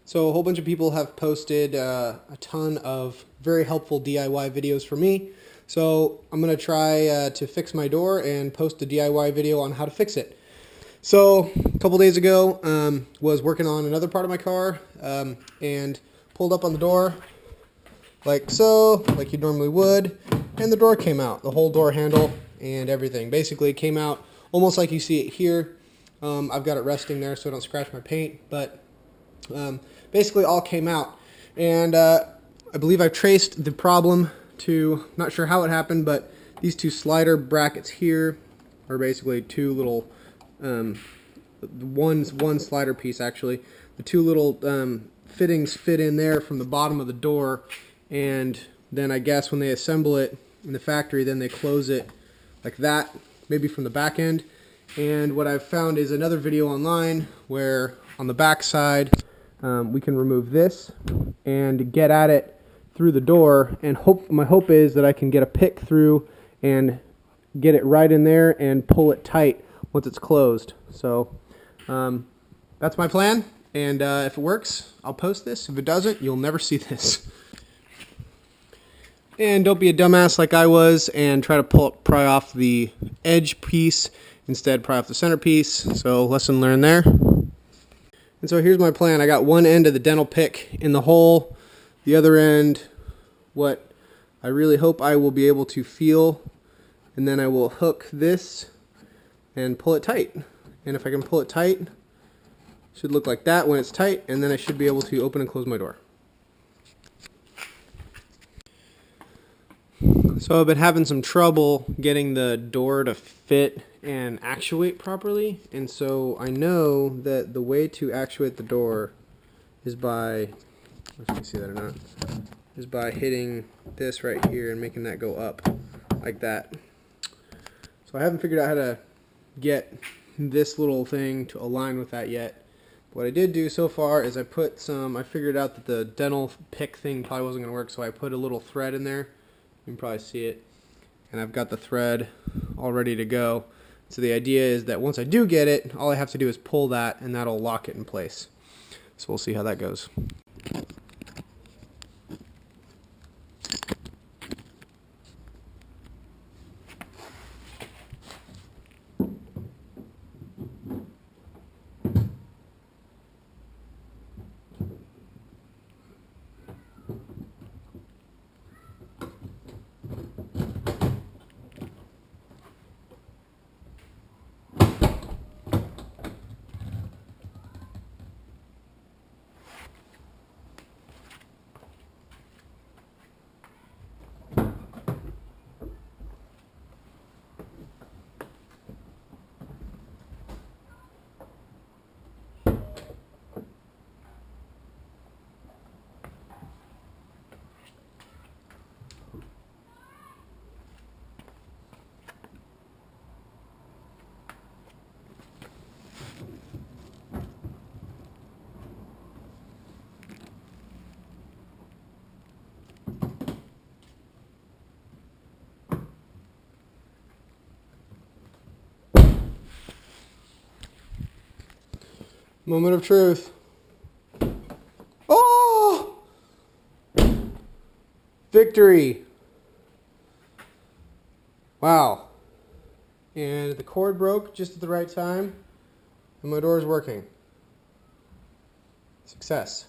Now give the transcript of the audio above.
So a whole bunch of people have posted a ton of very helpful DIY videos for me. So I'm going to try to fix my door and post a DIY video on how to fix it. So a couple days ago, was working on another part of my car and pulled up on the door like so, like you normally would, and the door came out. The whole door handle and everything. Basically it came out almost like you see it here. I've got it resting there so I don't scratch my paint, but basically all came out. And I believe I've traced the problem to, not sure how it happened, but these two slider brackets here are basically two little, one slider piece actually. The two little fittings fit in there from the bottom of the door, and then I guess when they assemble it in the factory, then they close it like that, maybe from the back end. And what I've found is another video online where on the back side we can remove this and get at it through the door, and my hope is that I can get a pick through and get it right in there and pull it tight once it's closed. So that's my plan, and if it works, I'll post this. If it doesn't, you'll never see this. And don't be a dumbass like I was and try to pry off the edge piece. Instead, pry off the center piece. So lesson learned there. And so here's my plan. I got one end of the dental pick in the hole. The other end, what I really hope I will be able to feel. And then I will hook this and pull it tight. And if I can pull it tight, it should look like that when it's tight. And then I should be able to open and close my door. So I've been having some trouble getting the door to fit and actuate properly, and so I know that the way to actuate the door is by, if you can see that or not, is by hitting this right here and making that go up like that. So I haven't figured out how to get this little thing to align with that yet. What I did do so far is I figured out that the dental pick thing probably wasn't going to work, so I put a little thread in there. You can probably see it, and I've got the thread all ready to go. So the idea is that once I do get it, all I have to do is pull that, and that'll lock it in place. So we'll see how that goes. Moment of truth. Oh! Victory! Wow. And the cord broke just at the right time, and my door is working. Success.